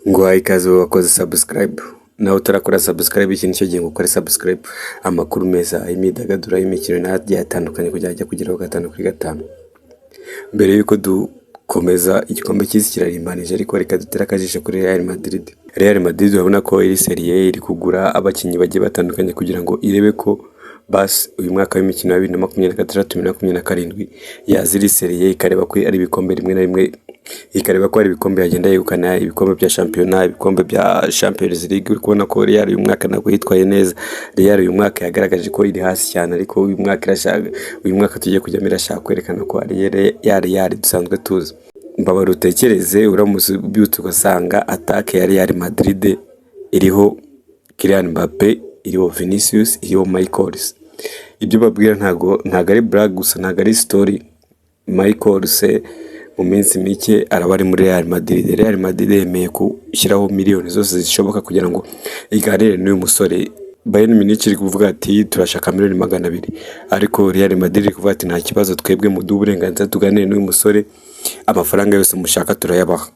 ngo ikaze wakoze subscribe nawe utarakora subscribe ikintu cyo gihe gukora subscribe amakuru meza imyidagaduro y'imikino n'agiye atandukanye kujya kugeraho gatanu kuri gatanu. Mbere yuko dukomeza igikombe cy'isi kirarimbanije ariko reka dutera akajisho kuri Real Madrid. Real Madrid urabona ko iri serie iri kugura abakinnyi bagiye batandukanye kugira ngo irebe ko bas uyu mwaka w'imikino ya 2026-2027 yaziri serie ikareba ko ari ibikombe rimwe na rimwe, ikareba ko ari ibikombe yagenda yegukana ibikombe bya shampiyona, ibikombe bya Champions League. Uri kubona ko Real uyu mwaka ntabwo yitwaye neza. Real uyu mwaka yagaragaje ko iri hasi cyane, ariko uyu mwaka tugiye kujyamo irashaka kwerekana ko ari Real dusanzwe tuzi. Mbabara utekereze uramutse ubyutse ugasanga attaque ya Real Madrid iriho Kylian Mbappé, iriho Vinicius, iriho Michael Olise. Ibyo babwira ntago ari brag gusa, ntago ari story. Michael Olise mu minsi mike araba ari muri Real Madrid. Real Madrid yemeye gushyiraho miliyoni zose zishoboka kugira ngo iganire n'uyu musore. Bayern Munich iri kuvuga ati turashaka miliyoni 200, ariko Real Madrid iri kuvuga ati nta kibazo, twebwe mu uburenganzira tuganire n'uyu musore, amafaranga yose mushaka turayabaha,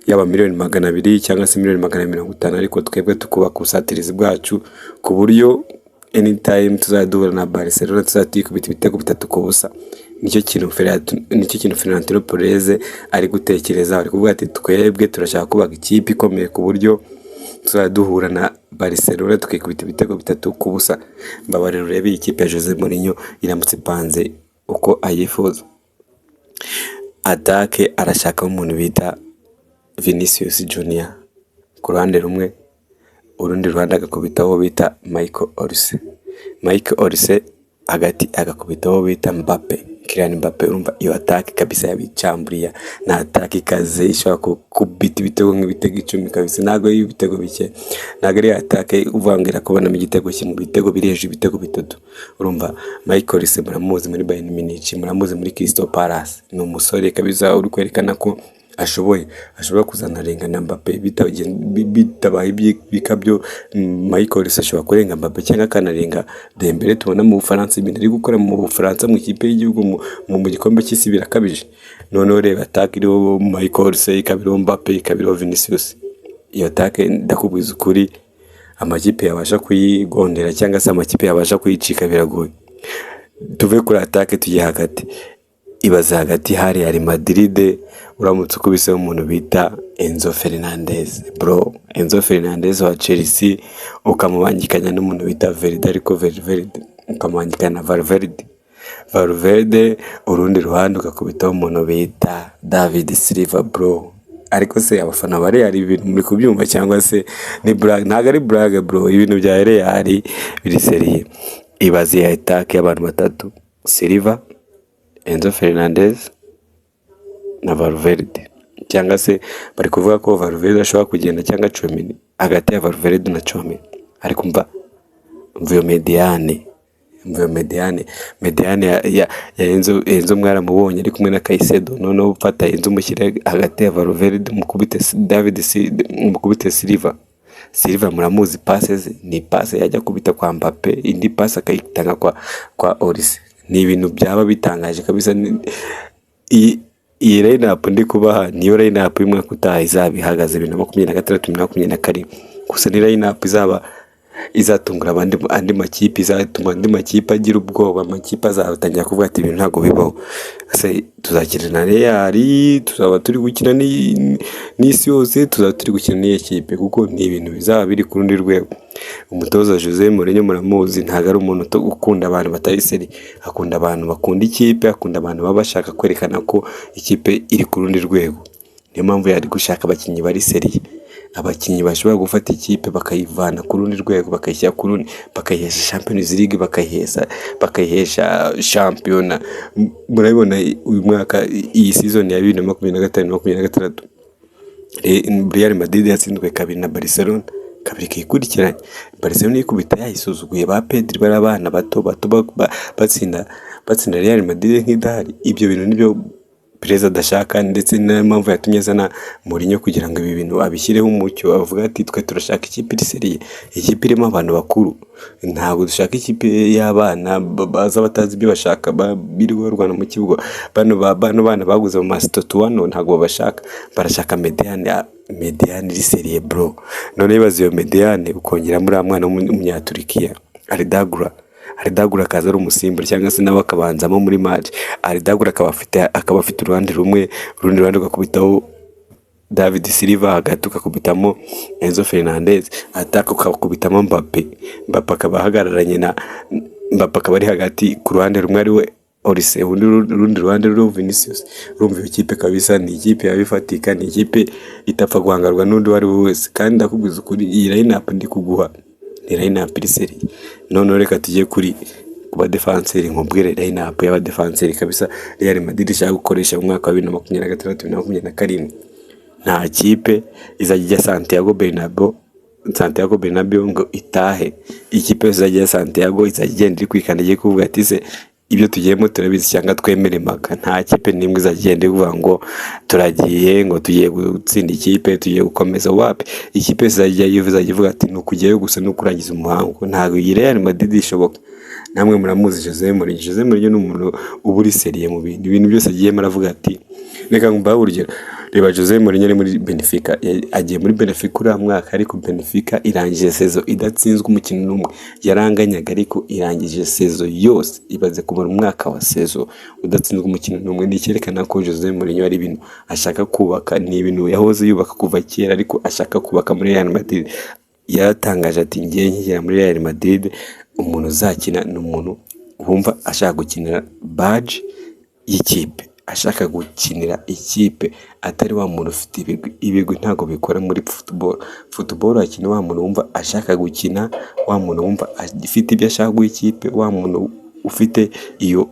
yaba miliyoni 200 cyangwa se miliyoni 150, ariko twebwe tukubaka ubusatirizi bwacu ku buryo anytime tuzaduhura na Barcelona tuzatikubita ibitego 3 ku busa. Nicyo kintu Florentino Perez ari gutekereza. Ari kuvuga ati twebwe turashaka kubaka ikipe ikomeye ku buryo tuzaduhura na Barcelona tukikubita ibitego 3 ku busa. Mbabare urebe ikipe ya Jose Mourinho iramutse panze uko ayifuza. Attaque arashaka umuntu bita Vinicius Junior ku ruhande rumwe, urundi ruhande agakubitaho bita Michael Olise. Michael Olise hagati agakubitaho bita Mbappé, Kylian Mbappé. Urumva iyo attaque kabisa yabicamburiya, na attaque ikaze ishaka kubita ibitego nk'ibitego 10 kabisa, ntago y'ibitego bike, ntago ari attaque uvangira kubona mu gitego kimwe, ibitego bireje ibitego 3. Urumva Michael Olise muramuzi muri Bayern Munich, muramuzi muri Crystal Palace, ni umusore kabisa uri kwerekana ko ashobora kuzana renga na Mbappé bitabaye bikabyo. Michael Olise ashobora kurenga Mbappé cyangwa kanarenga Dembele tubona mu Bufaransa. Ibintu ari gukora mu Bufaransa mu ikipe y'igihugu mu gikombe cy'isi birakabije. None reba attaque iriho Michael Olise, ikabiro Mbappé, ikabiro Vinicius. Iyo attaque ndakubwiza ukuri amakipe yabasha kuyigondera cyangwa se amakipe yabasha kuyicika biragoye. Tuve kuri attaque tujye hagati. Ibaza hagati hari Real Madrid uramutse ukubiseho umuntu bita Enzo Fernandez. Bro, Enzo Fernandez wa Chelsea ukamubangikanya n'umuntu bita Valverde, ariko Valverde ukamubangikanya Valverde urundi ruhande ukakubitaho umuntu bita David Silva. Bro, ariko se abafana bari ari ibintu muri kubyumva cyangwa se ni brag? Ntago ari brag bro, ibintu bya Real biri serie. Ibaze ya attaque y'abantu batatu: Silva, Enzo Fernandez na Valverde, cyangwa se bari kuvuga ko Valverde ashobora kugenda cyangwa Tchouaméni, hagati ya Valverde na Tchouaméni. Ariko mvuyo mediane ya Enzo mwaramubonye ari kumwe na Caicedo. None ufata Enzo mushyire hagati ya Valverde mukubite Silva muramuzi passes, ni pass yajya kubita kwa Mbappé, indi pass akayitanga kwa Olise. Ni ibintu byaba bitangaje kabisa. Iyi line-up ndi kubaha niyo line-up y'umwaka utaha izaba ihagaze 2026-2027. Gusa ni line-up izatungura andi makipe, izatuma andi makipe agira ubwoba. Amakipe azatangira kuvuga ati ibintu ntago bibaho. Ase tuzakina na Real, tuzaba turi gukina n'isi yose, tuzaba turi gukina n'iyi kipe, kuko ni ibintu bizaba biri ku rundi rwego. Umutoza Jose Mourinho muramuzi, ntago ari umuntu ukunda abantu batari seri, akunda abantu bakunda ikipe, akunda abantu baba bashaka kwerekana ko ikipe iri ku rundi rwego. Niyo mpamvu yari gushaka abakinnyi bari seri, abakinnyi bashobora gufata ikipe bakayivana ku rundi rwego, bakayishyira ku rundi, bakayihesha Champions League, bakayihesha shampiyona. Murabibona uyu mwaka, iyi season ya 2025-2026 Real Madrid yatsinzwe 2 na Barcelona, 2 kikurikiranye. Barcelona ikubita yayisuzuguye, ba Pedri barabana bato batsinda Real Madrid nk'idahari. Ibyo bintu nibyo perezida adashaka, ndetse niyo mpamvu yatumye azana Mourinho kugira ngo ibi bintu abishyireho umucyo, avuga ati twe turashaka ikipe iri seriye, ikipe irimo abantu bakuru, ntabwo dushaka ikipe y'abana baza batazi ibyo bashaka birirwa barwana mu kibuga. Bano bana baguze mu masitotu wano ntabwo babashaka, barashaka Mediane iri seriye bro. None bibaza iyo Mediane ukongera muri mwana w'umunyaturikiya Aridagura akaza ari umusimbura cyangwa se nawe akabanzamo muri match. Aridagura akaba afite uruhande rumwe, urundi ruhande ugakubitaho David Silva, hagati ukakubitamo Enzo Fernandez, ataka ukakubitamo Mbappe akaba ahagararanye na Mbappe akaba ari hagati, ku ruhande rumwe ari we Olise, urundi ruhande ruriho Vinicius. Urumva iyo kipe kabisa ni ikipe yabifatika, ni ikipe itapfa guhangarwa n'undi wari wese. Kandi ndakubwiza ukuri, iyi line-up ndi kuguha ni line-up iri seriye. None reka tujye kuri kuba defenseur, nkubwire line-up y'aba defenseur kabisa Real Madrid ishaka gukoresha mu mwaka wa 2026-2027. Nta kipe izajya Santiago Bernabeu ngo itahe. Ikipe izajya Santiago izagenda iri kwikandagiye kuvuga ati se ibyo tugiyemo turabizi cyangwa twemere maka. Nta kipe nimwe izagenda ivuga ngo turagiye ngo tugiye gutsinda ikipe, tugiye gukomeza wapi. Ikipe izajya ivuga ati nukugiyeyo gusa no kurangiza umuhango. Ntabwo iyi Real Madrid ishoboka. Namwe muramuzi Jose Mourinho ni umuntu uburi seriye mu bintu byose agiye maravuga ati reka ngumba urugero. Reba Jose Mourinho ari muri Benfica, agiye muri Benfica uriya mwaka, ariko Benfica irangije sezo idatsinzwe umukino n'umwe, yaranganyaga ariko irangije sezo yose. Ibaze kumara umwaka wa sezo udatsinzwe umukino n'umwe. Ni cyerekana ko Jose Mourinho ari ibintu ashaka kubaka, ni ibintu yahoze yubaka kuva kera, ariko ashaka kubaka muri Real Madrid. Yatangaje ati ngiye nkigera muri Real Madrid, umuntu uzakina ni umuntu wumva ashaka gukinira badge y'ikipe, ashaka gukinira ikipe, atari wa muntu ufite ibigwi ntago bikora muri football akina wa muntu wumva ashaka gukina, wa muntu wumva afite ibyo ashaka guha ikipe, wa muntu ufite iyo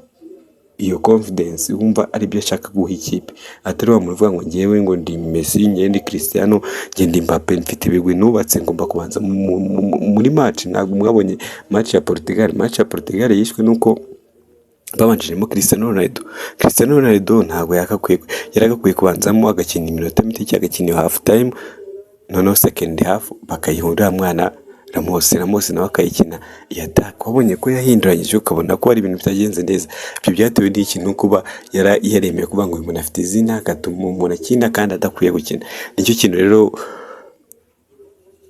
confidence wumva ari byo ashaka guha ikipe, atari wa muntu uvuga ngo ngewe ngo ndi Messi, ngewe ndi Cristiano, ngewe ndi Mbappe, mfite ibigwi nubatse ngomba kubanza muri match. Ntabwo mwabonye match ya Portugal yishwe nuko babanjiremo Cristiano Ronaldo. Ntabwo yaragakwiye kubanzamo agakina iminota mike cyangwa agakina half time, noneho second half bakayihurira mwana Ramos nawe akayikina attack. Wabonye ko yahinduranyije ukabona ko ari ibintu bitagenze neza. Ibyo byatewe n'ikintu kuba yaremeye kuvuga ngo uyu muntu afite izina agatuma umuntu akina kandi adakwiye gukina. Nicyo kintu rero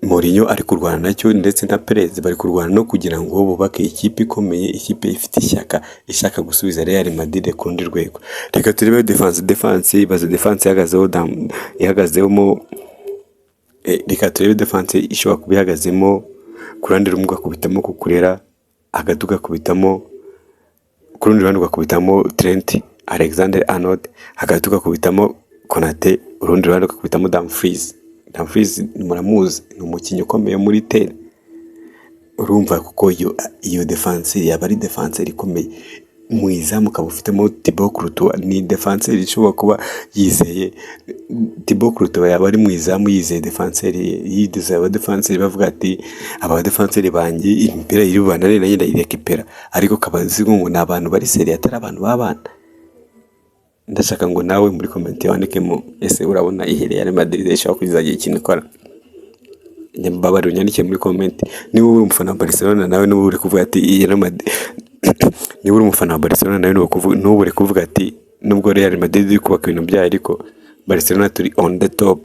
Mourinho ari kurwana nacyo, ndetse na Perez bari kurwana no kugira ngo bubake ikipe ikomeye, ikipe ifite ishyaka ishaka gusubiza Real Madrid ku rundi rwego. Reka turebe defense ibaze defense ihagazemo reka turebe defense ishobora kuba ihagazemo ku rundi rumwe ugakubitamo Kukurera, hagati ugakubitamo ku rundi ruhande ugakubitamo Trent Alexander-Arnold, hagati ugakubitamo Konate, urundi ruhande ugakubitamo Dumfries muramuzi, ni umukinnyi ukomeye muri tere. Urumva kuko iyo defense yaba ari defense ikomeye. Mu izamu ukaba ufitemo Thibaut Courtois, ni defense ishobora kuba yizeye. Thibaut Courtois yaba ari mu izamu yizeye defense yideze aba defense bavuga ati aba defense banjye imipira iri bubanane na yenda irekipera, ariko kabanzi ngo ni abantu bari seriye atari abantu babana. Ndashaka ngo nawe muri comment wandikemo ese urabona iyi Real Madrid ishaka kuzagira ikintu ikora. Nyambabaro nyandike muri comment niba uri umufana wa Barcelona nawe niba uri kuvuga ati iyi Real Madrid niba uri umufana wa Barcelona nawe niba uri kuvuga ati nubwo Real Madrid iri kubaka ibintu byayo ariko Barcelona turi on the top.